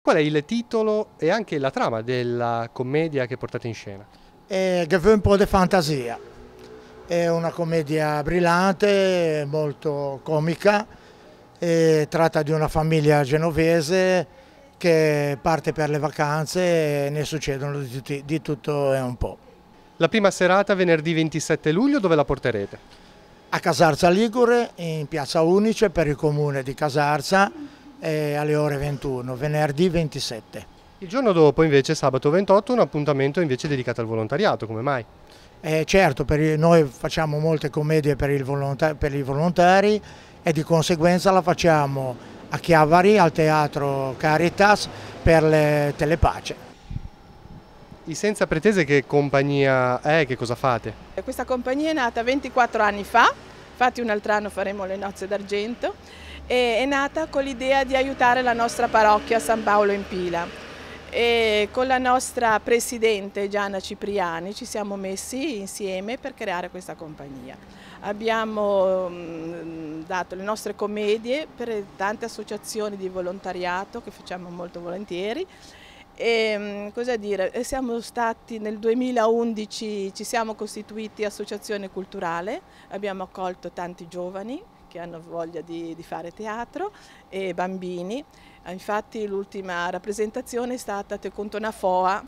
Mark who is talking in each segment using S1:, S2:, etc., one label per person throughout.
S1: Qual è il titolo e anche la trama della commedia che portate in scena?
S2: Che fa un po' di fantasia. È una commedia brillante, molto comica, e tratta di una famiglia genovese che parte per le vacanze e ne succedono di tutto e un po'.
S1: La prima serata venerdì 27 luglio dove la porterete?
S2: A Casarza Ligure, in Piazza Unice per il comune di Casarza, alle ore 21, venerdì 27.
S1: Il giorno dopo invece, sabato 28, un appuntamento invece dedicato al volontariato, come mai?
S2: Certo, noi facciamo molte commedie per i volontari e di conseguenza la facciamo a Chiavari, al Teatro Caritas, per le Telepace.
S1: I Senza Pretese che compagnia è? Che cosa fate?
S3: Questa compagnia è nata 24 anni fa, infatti un altro anno faremo le nozze d'argento, e è nata con l'idea di aiutare la nostra parrocchia San Paolo in Pila. E con la nostra presidente Gianna Cipriani ci siamo messi insieme per creare questa compagnia. Abbiamo dato le nostre commedie per tante associazioni di volontariato che facciamo molto volentieri. E, cosa dire, siamo stati nel 2011, ci siamo costituiti associazione culturale, abbiamo accolto tanti giovani che hanno voglia di fare teatro e bambini. Infatti l'ultima rappresentazione è stata Te conto una foa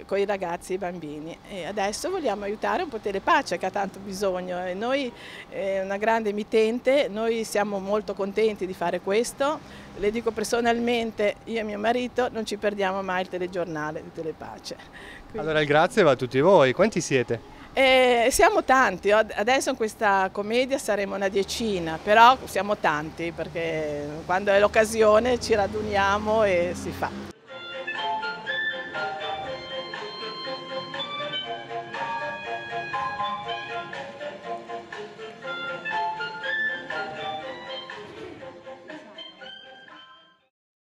S3: con i ragazzi e i bambini, e adesso vogliamo aiutare un po' Telepace che ha tanto bisogno, e noi è una grande emittente, noi siamo molto contenti di fare questo. Le dico personalmente, io e mio marito non ci perdiamo mai il telegiornale di Telepace. Quindi...
S1: Allora il grazie va a tutti voi, quanti siete?
S3: Siamo tanti, adesso in questa commedia saremo una decina, però siamo tanti perché quando è l'occasione ci raduniamo e si fa.